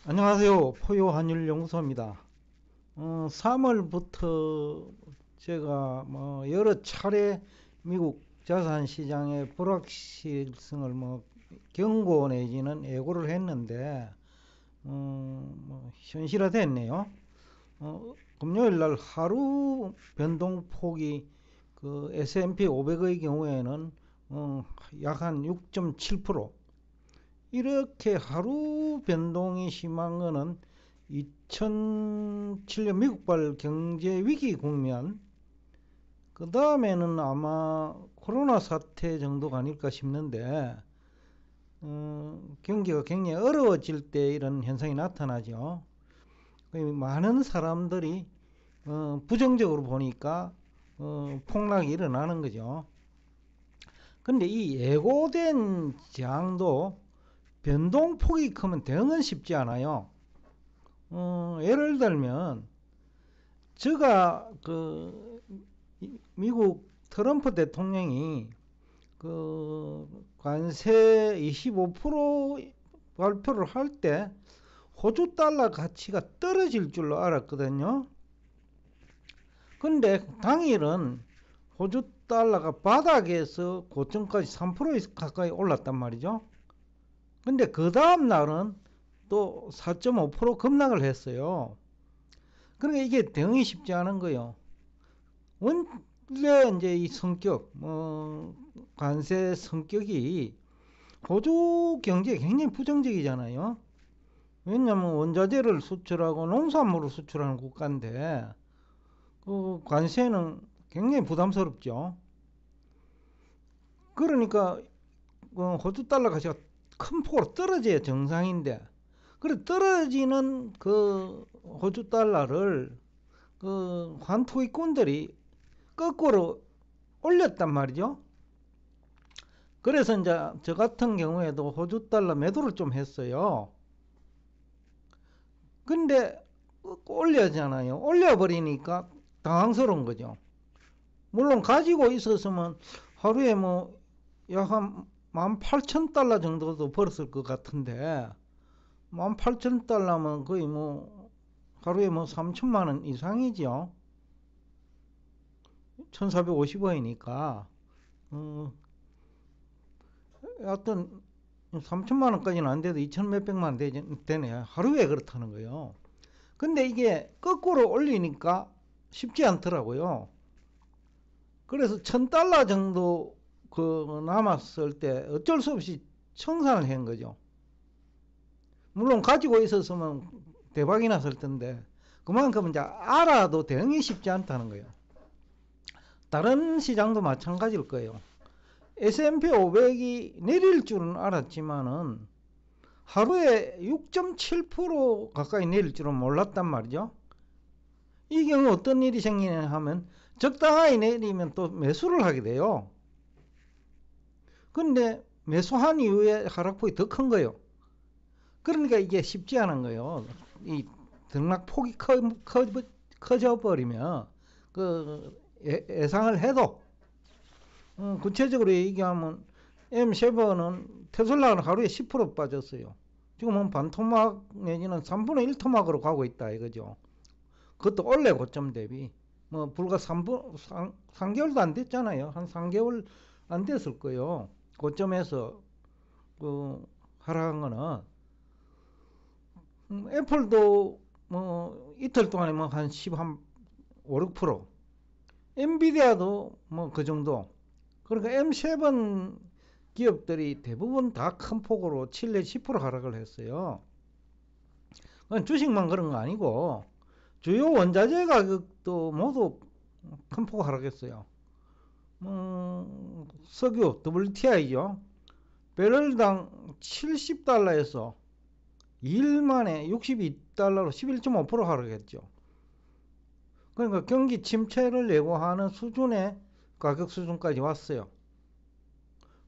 안녕하세요. 포유한율연구소입니다. 3월부터 제가 여러 차례 미국 자산 시장의 불확실성을 경고 내지는 예고를 했는데 현실화됐네요. 금요일 날 하루 변동폭이 그 S&P 500의 경우에는 약 한 6.7%, 이렇게 하루 변동이 심한 거는 2007년 미국발 경제 위기 국면, 그 다음에는 아마 코로나 사태 정도가 아닐까 싶는데, 경기가 굉장히 어려워질 때 이런 현상이 나타나죠. 많은 사람들이 부정적으로 보니까 폭락이 일어나는 거죠. 근데 이 예고된 저항도 변동폭이 크면 대응은 쉽지 않아요. 예를 들면 제가 미국 트럼프 대통령이 관세 25% 발표를 할 때 호주 달러 가치가 떨어질 줄로 알았거든요. 근데 당일은 호주 달러가 바닥에서 고점까지 3% 가까이 올랐단 말이죠. 근데 그 다음 날은 또 4.5% 급락을 했어요. 그러니까 이게 대응이 쉽지 않은 거예요. 원래 이제 이 성격, 관세 성격이 호주 경제에 굉장히 부정적이잖아요. 왜냐하면 원자재를 수출하고 농산물을 수출하는 국가인데 그 관세는 굉장히 부담스럽죠. 그러니까 호주 달러 가치가 큰 폭으로 떨어져야 정상인데, 그래 떨어지는 그 호주 달러를 그 환투기꾼들이 거꾸로 올렸단 말이죠. 그래서 이제 저 같은 경우에도 호주 달러 매도를 좀 했어요. 근데 올려잖아요. 올려버리니까 당황스러운 거죠. 물론 가지고 있었으면 하루에 약 한 18,000달러 정도도 벌었을 것 같은데, 18,000달러면 거의 하루에 3천만 원 이상이죠. 1,450원이니까. 하여튼 3천만 원까지는 안 돼도 2천 몇백만 원 되네. 하루에 그렇다는 거예요. 근데 이게 거꾸로 올리니까 쉽지 않더라고요. 그래서 1,000달러 정도 남았을 때 어쩔 수 없이 청산을 한 거죠. 물론 가지고 있었으면 대박이 났을 텐데, 그만큼 이제 알아도 대응이 쉽지 않다는 거예요. 다른 시장도 마찬가지일 거예요. S&P 500이 내릴 줄은 알았지만은 하루에 6.7% 가까이 내릴 줄은 몰랐단 말이죠. 이 경우 어떤 일이 생기냐 하면 적당하게 내리면 또 매수를 하게 돼요. 근데 매수한 이후에 하락폭이 더 큰 거예요. 그러니까 이게 쉽지 않은 거예요. 이 등락폭이 커져 버리면 예상을 해도, 구체적으로 얘기하면 M7은 테슬라는 하루에 10% 빠졌어요. 지금은 반토막 내지는 3분의 1 토막으로 가고 있다 이거죠. 그것도 원래 고점 대비 불과 3개월도 안 됐잖아요. 한 3개월 안 됐을 거예요. 고점에서 하락한 거는. 애플도 이틀 동안에 한 5, 6%, 엔비디아도 그 정도. 그러니까 M7 기업들이 대부분 다 큰 폭으로 7, 내지 10% 하락을 했어요. 주식만 그런 거 아니고 주요 원자재 가격도 모두 큰 폭 하락했어요. 석유 WTI죠. 배럴당 70달러에서 2일 만에 62달러로 11.5% 하락했죠. 그러니까 경기 침체를 예고하는 수준의 가격 수준까지 왔어요.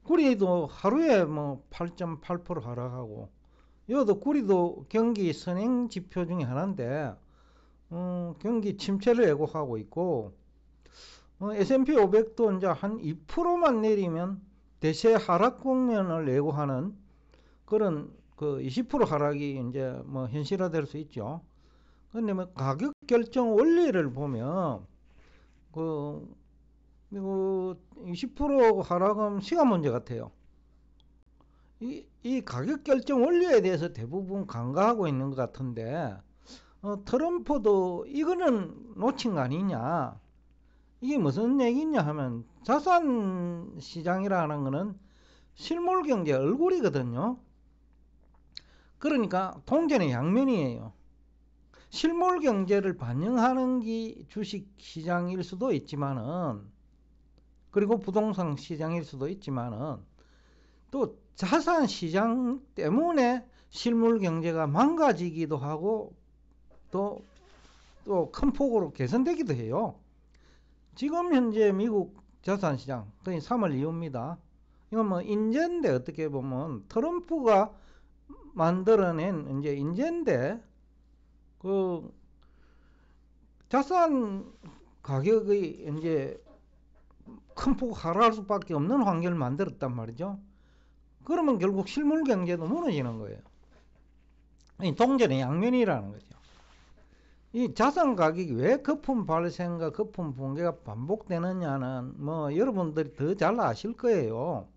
구리도 하루에 8.8% 하락하고, 이것도 구리도 경기 선행 지표 중에 하나인데 경기 침체를 예고하고 있고, S&P 500도 이제 한 2%만 내리면 대세 하락 국면을 예고하는 그런 그 20% 하락이 이제 뭐 현실화될 수 있죠. 근데 뭐 가격 결정 원리를 보면 그20% 하락은 시간 문제 같아요. 이 가격 결정 원리에 대해서 대부분 간과하고 있는 것 같은데, 트럼프도 이거는 놓친 거 아니냐. 이게 무슨 얘기냐 하면, 자산 시장이라는 거는 실물 경제 얼굴이거든요. 그러니까 동전의 양면이에요. 실물 경제를 반영하는 게 주식 시장일 수도 있지만은, 그리고 부동산 시장일 수도 있지만은, 또 자산 시장 때문에 실물 경제가 망가지기도 하고 또 큰 폭으로 개선되기도 해요. 지금 현재 미국 자산 시장, 거의 3월 이후입니다. 이건 뭐 인재인데, 어떻게 보면 트럼프가 만들어낸 이제 인재인데, 그 자산 가격이 이제 큰 폭 하락할 수밖에 없는 환경을 만들었단 말이죠. 그러면 결국 실물 경제도 무너지는 거예요. 이 동전의 양면이라는 거죠. 이 자산 가격이 왜 거품 발생과 거품 붕괴가 반복되느냐는 뭐 여러분들이 더 잘 아실 거예요.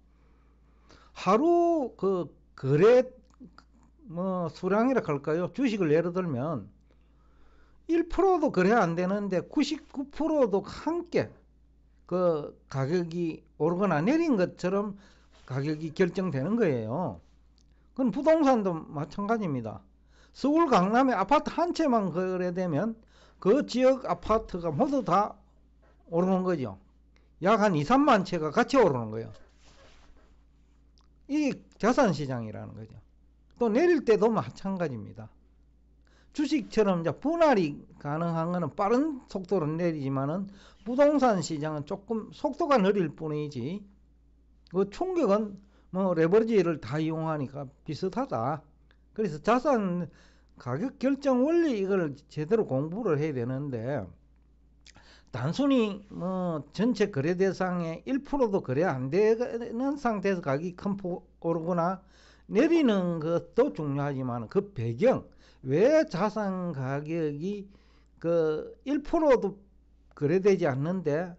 하루 그 거래 뭐 수량이라 할까요? 주식을 예를 들면 1%도 거래 안 되는데 99%도 함께 그 가격이 오르거나 내린 것처럼 가격이 결정되는 거예요. 그건 부동산도 마찬가지입니다. 서울 강남에 아파트 한 채만 거래되면 그 지역 아파트가 모두 다 오르는 거죠. 약 한 2, 3만 채가 같이 오르는 거예요. 이 자산시장이라는 거죠. 또 내릴 때도 마찬가지입니다. 주식처럼 이제 분할이 가능한 것은 빠른 속도로 내리지만은 부동산 시장은 조금 속도가 느릴 뿐이지, 그 충격은 뭐 레버리지를 다 이용하니까 비슷하다. 그래서 자산 가격 결정 원리 이걸 제대로 공부를 해야 되는데, 단순히 뭐 전체 거래 대상의 1%도 거래 안 되는 상태에서 가격이 큰 폭 오르거나 내리는 것도 중요하지만, 그 배경, 왜 자산 가격이 그 1%도 거래되지 않는데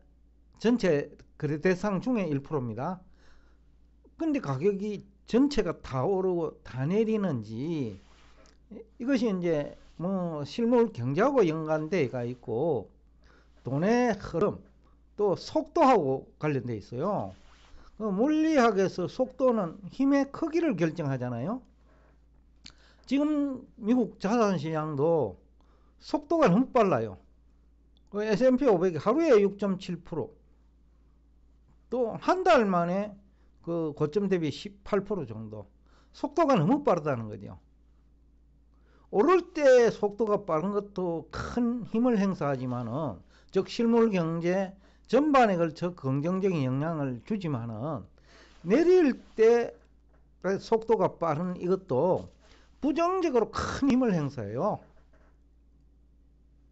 전체 거래 대상 중에 1%입니다. 근데 가격이 전체가 다 오르고 다 내리는지, 이것이 이제 뭐 실물 경제하고 연관되어 있고 돈의 흐름, 또 속도하고 관련되어 있어요. 물리학에서 속도는 힘의 크기를 결정하잖아요. 지금 미국 자산시장도 속도가 너무 빨라요. S&P 500이 하루에 6.7%, 또 한 달 만에 그 고점 대비 18% 정도. 속도가 너무 빠르다는 거죠. 오를 때 속도가 빠른 것도 큰 힘을 행사하지만은, 즉 실물 경제 전반에 걸쳐 긍정적인 영향을 주지만은, 내릴 때 속도가 빠른 이것도 부정적으로 큰 힘을 행사해요.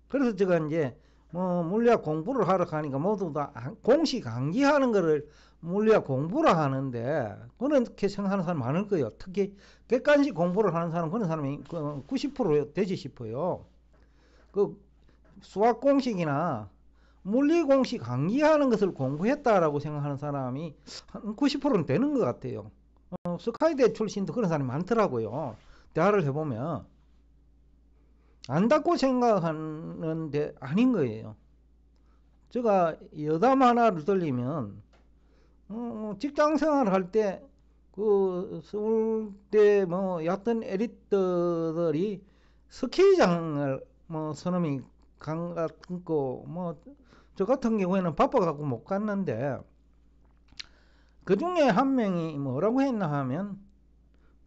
그래서 제가 이제 뭐 물리학 공부를 하러 가니까 모두 다 공식 암기하는 거를 물리학 공부를 하는데, 그렇게 생각하는 사람 많을 거예요. 특히 객관식 공부를 하는 사람, 그런 사람이 90% 되지 싶어요. 그 수학 공식이나 물리 공식 암기하는 것을 공부했다라고 생각하는 사람이 한 90%는 되는 것 같아요. 스카이대 출신도 그런 사람이 많더라고요. 대화를 해보면 안다고 생각하는데 아닌 거예요. 제가 여담 하나를 들리면, 직장 생활을 할 때 그 서울대 뭐 얕은 엘리트들이 스키장을 뭐 서놈이 갔고, 뭐 저 같은 경우에는 바빠갖고 못 갔는데, 그 중에 한 명이 뭐라고 했나 하면,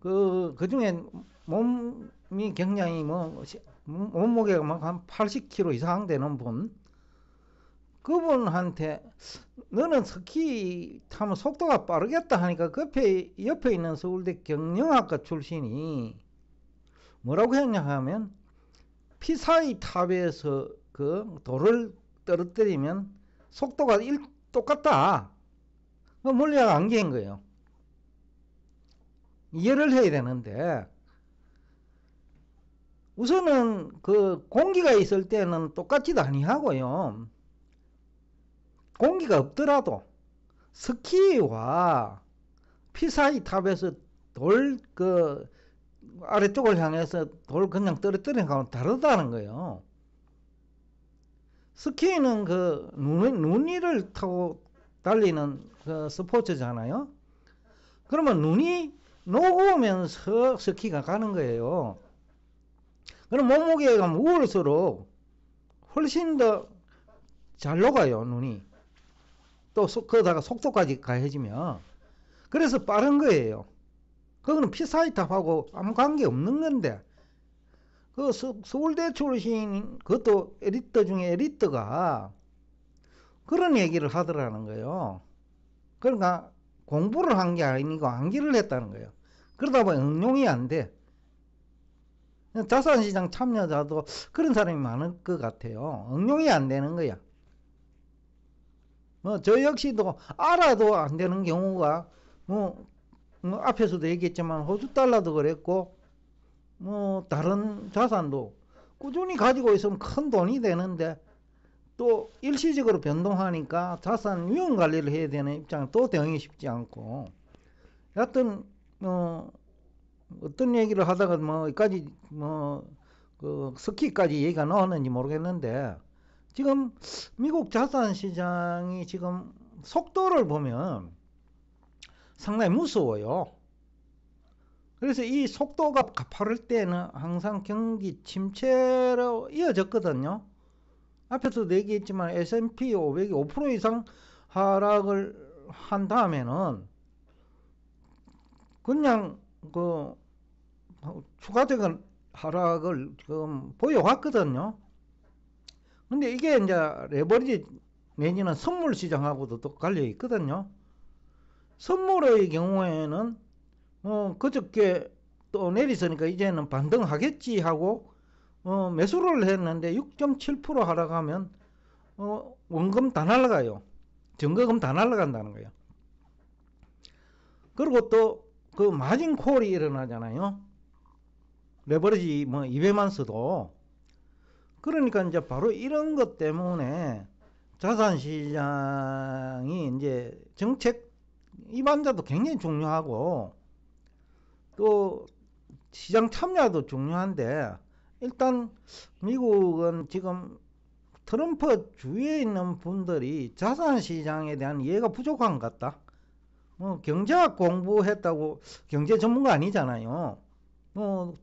그 중에 몸이 굉장히 뭐 몸무게가 막 한 80kg 이상 되는 분, 그분한테 너는 스키 타면 속도가 빠르겠다 하니까 그 옆에 있는 서울대 경영학과 출신이 뭐라고 했냐 하면, 피사이 탑에서 그 돌을 떨어뜨리면 속도가 똑같다. 물리학 암기한 거예요. 이해를 해야 되는데, 우선은 그 공기가 있을 때는 똑같지도 아니하고요. 공기가 없더라도 스키와 피사이 탑에서 돌 그 아래쪽을 향해서 돌 그냥 떨어뜨리는 거하고 다르다는 거예요. 스키는 그 눈 위를 타고 달리는 그 스포츠잖아요. 그러면 눈이 녹으면서 스키가 가는 거예요. 그럼 몸무게가 무거울수록 훨씬 더 잘 녹아요, 눈이. 또 거기다가 속도까지 가해지면. 그래서 빠른 거예요. 그거는 피사이탑하고 아무 관계 없는 건데, 그 서울대 출신 그것도 에리트 중에 에리트가 그런 얘기를 하더라는 거예요. 그러니까 공부를 한 게 아니고 암기를 했다는 거예요. 그러다 보니 응용이 안 돼. 자산시장 참여자도 그런 사람이 많을 것 같아요. 응용이 안 되는 거야. 저 역시도 알아도 안 되는 경우가 앞에서도 얘기했지만 호주 달러도 그랬고 다른 자산도 꾸준히 가지고 있으면 큰 돈이 되는데 또 일시적으로 변동하니까 자산 위험 관리를 해야 되는 입장에 또 대응이 쉽지 않고 여하튼 어떤 얘기를 하다가 여기까지 그 스키까지 얘기가 나왔는지 모르겠는데 지금 미국 자산시장이 지금 속도를 보면 상당히 무서워요. 그래서 이 속도가 가파를 때는 항상 경기 침체로 이어졌거든요. 앞에서도 얘기했지만 S&P 500이 5% 이상 하락을 한 다음에는 그냥 그 추가적인 하락을 지금 보여왔거든요. 근데 이게 이제 레버리지 내지는 선물 시장하고도 또 갈려 있거든요. 선물의 경우에는 그저께 또 내리서니까 이제는 반등하겠지 하고 매수를 했는데 6.7% 하락하면 원금 다 날라가요. 증거금 다 날라간다는 거예요. 그리고 또 그 마진 콜이 일어나잖아요. 레버리지 200만 써도. 그러니까 이제 바로 이런 것 때문에 자산시장이 이제 정책 입안자도 굉장히 중요하고 또 시장 참여도 중요한데 일단 미국은 지금 트럼프 주위에 있는 분들이 자산시장에 대한 이해가 부족한 것 같다. 경제학 공부했다고 경제 전문가 아니잖아요.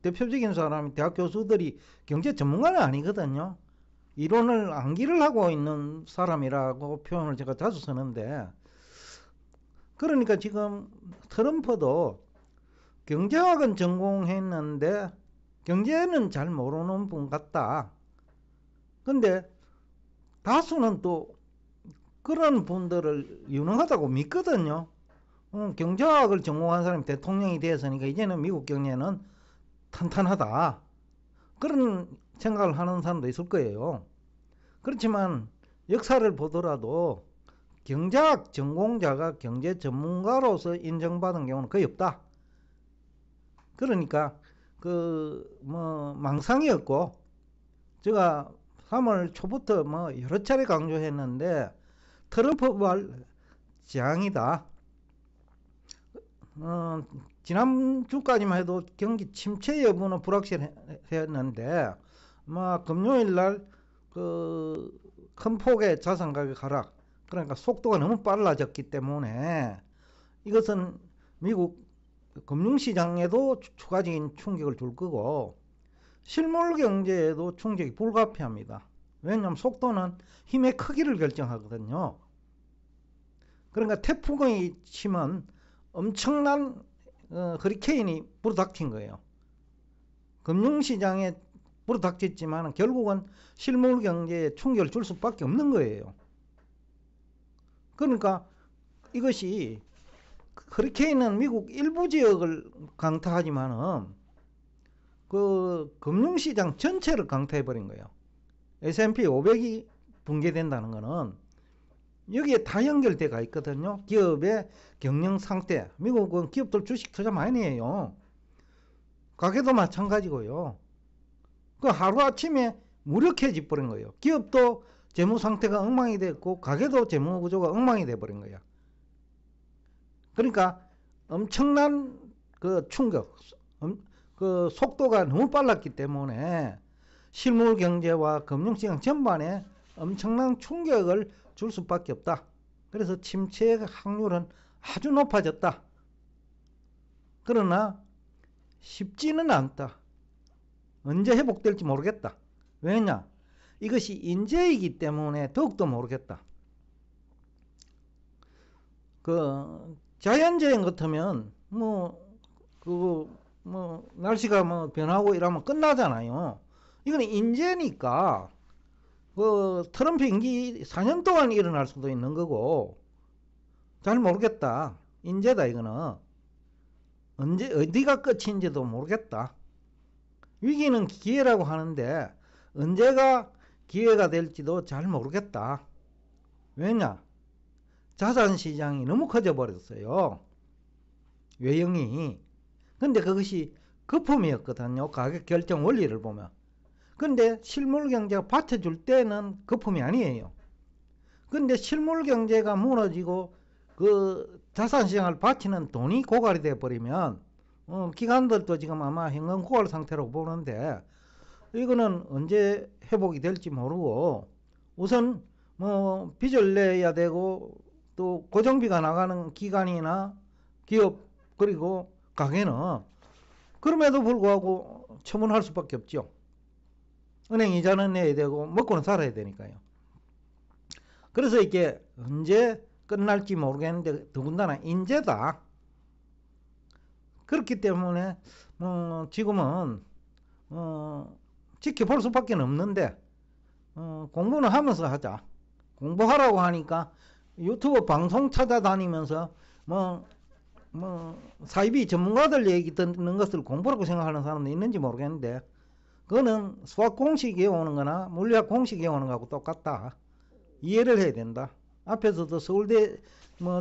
대표적인 사람이 대학 교수들이 경제 전문가는 아니거든요. 이론을 암기를 하고 있는 사람이라고 표현을 제가 자주 쓰는데 그러니까 지금 트럼프도 경제학은 전공했는데 경제는 잘 모르는 분 같다. 근데 다수는 또 그런 분들을 유능하다고 믿거든요. 경제학을 전공한 사람이 대통령이 되었으니까 이제는 미국 경제는 탄탄하다. 그런 생각을 하는 사람도 있을 거예요. 그렇지만 역사를 보더라도 경제학 전공자가 경제 전문가로서 인정받은 경우는 거의 없다. 그러니까 망상이 없고 제가 3월 초부터 여러 차례 강조했는데 트럼프발 재앙이다. 지난주까지만 해도 경기 침체 여부는 불확실했는데 금요일날 큰 폭의 자산 가격 하락 그러니까 속도가 너무 빨라졌기 때문에 이것은 미국 금융시장에도 추가적인 충격을 줄 거고 실물 경제에도 충격이 불가피합니다. 왜냐하면 속도는 힘의 크기를 결정하거든요. 그러니까 태풍이 치면 엄청난 허리케인이 불어닥친 거예요. 금융시장에 불어닥쳤지만 결국은 실물 경제에 충격을 줄 수밖에 없는 거예요. 그러니까 이것이 허리케인은 미국 일부 지역을 강타하지만은 그 금융시장 전체를 강타해버린 거예요. S&P 500이 붕괴된다는 거는 여기에 다 연결돼가 있거든요. 기업의 경영 상태. 미국은 기업들 주식 투자 많이 해요. 가게도 마찬가지고요. 그 하루아침에 무력해져 버린 거예요. 기업도 재무 상태가 엉망이 됐고 가게도 재무 구조가 엉망이 돼 버린 거야. 그러니까 엄청난 그 충격, 그 속도가 너무 빨랐기 때문에 실물 경제와 금융시장 전반에 엄청난 충격을 줄 수밖에 없다. 그래서 침체 확률은 아주 높아졌다. 그러나 쉽지는 않다. 언제 회복될지 모르겠다. 왜냐? 이것이 인재이기 때문에 더욱더 모르겠다. 그 자연재해 같으면 날씨가 변하고 이러면 끝나잖아요. 이건 인재니까 그 트럼프 임기 4년 동안 일어날 수도 있는 거고 잘 모르겠다. 인재다 이거는. 언제 어디가 끝인지도 모르겠다. 위기는 기회라고 하는데 언제가 기회가 될지도 잘 모르겠다. 왜냐? 자산시장이 너무 커져 버렸어요. 외형이. 근데 그것이 거품이었거든요. 가격 결정 원리를 보면. 근데 실물 경제가 받쳐줄 때는 거품이 아니에요. 근데 실물 경제가 무너지고 그 자산시장을 받치는 돈이 고갈이 돼 버리면 기관들도 지금 아마 현금 고갈 상태라고 보는데 이거는 언제 회복이 될지 모르고 우선 빚을 내야 되고 또 고정비가 나가는 기관이나 기업 그리고 가게는 그럼에도 불구하고 처분할 수밖에 없죠. 은행 이자는 내야 되고 먹고는 살아야 되니까요. 그래서 이게 언제 끝날지 모르겠는데 더군다나 인재다. 그렇기 때문에 지금은 지켜볼 수밖에 없는데 공부는 하면서 하자. 공부하라고 하니까 유튜브 방송 찾아다니면서 사이비 전문가들 얘기 듣는 것을 공부라고 생각하는 사람도 있는지 모르겠는데 그거는 수학 공식 외우는 거나 물리학 공식 외우는 거하고 똑같다. 이해를 해야 된다. 앞에서도 서울대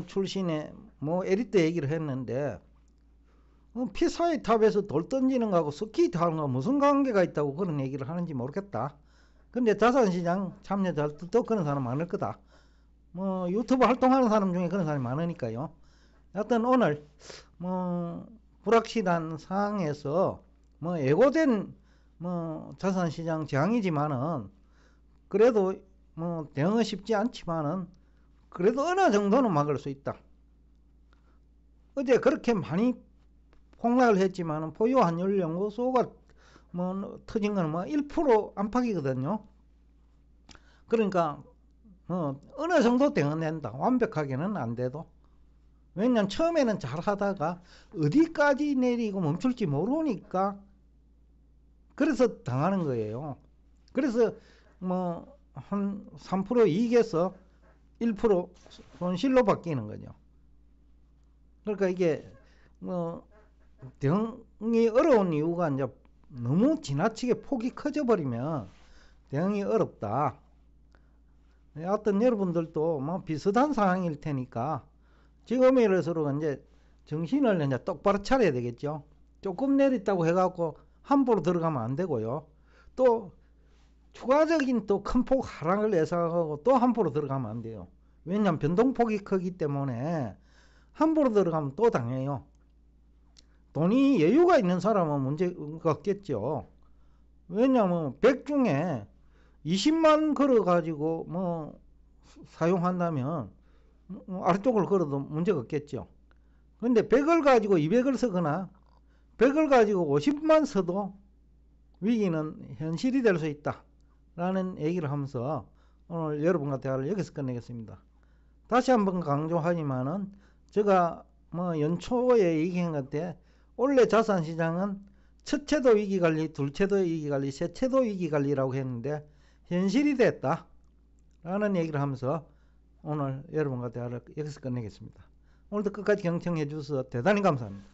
출신의 에리트 얘기를 했는데 피사의 탑에서 돌 던지는 거하고 스키 타는 거 무슨 관계가 있다고 그런 얘기를 하는지 모르겠다. 근데 자산시장 참여자들도 그런 사람 많을 거다. 유튜브 활동하는 사람 중에 그런 사람이 많으니까요. 하여튼 오늘 불확실한 상황에서 예고된 자산시장 저항이지만은 그래도 대응은 쉽지 않지만은 그래도 어느 정도는 막을 수 있다. 어제 그렇게 많이 폭락을 했지만은 포유환율연구소가 터진 거는 1% 안팎이거든요. 그러니까 어느 정도 대응된다. 완벽하게는 안 돼도. 왜냐면 처음에는 잘 하다가 어디까지 내리고 멈출지 모르니까 그래서 당하는 거예요. 그래서 한 3% 이익에서 1% 손실로 바뀌는 거죠. 그러니까 이게 대응이 어려운 이유가 이제 너무 지나치게 폭이 커져 버리면 대응이 어렵다. 하여튼 여러분들도 비슷한 상황일 테니까 지금이라서로 이제 정신을 이제 똑바로 차려야 되겠죠. 조금 내렸다고 해갖고 함부로 들어가면 안 되고요. 또 추가적인 또 큰 폭 하락을 예상하고 또 함부로 들어가면 안 돼요. 왜냐하면 변동폭이 크기 때문에 함부로 들어가면 또 당해요. 돈이 여유가 있는 사람은 문제가 없겠죠. 왜냐하면 100 중에 20만 걸어가지고 사용한다면 아래쪽을 걸어도 문제가 없겠죠. 근데 100을 가지고 200을 쓰거나 100을 가지고 50만 써도 위기는 현실이 될 수 있다 라는 얘기를 하면서 오늘 여러분과 대화를 여기서 끝내겠습니다. 다시 한번 강조하지만은 제가 연초에 얘기한 것 같아 원래 자산시장은 첫째도 위기관리, 둘째도 위기관리, 셋째도 위기관리라고 했는데 현실이 됐다 라는 얘기를 하면서 오늘 여러분과 대화를 여기서 끝내겠습니다. 오늘도 끝까지 경청해 주셔서 대단히 감사합니다.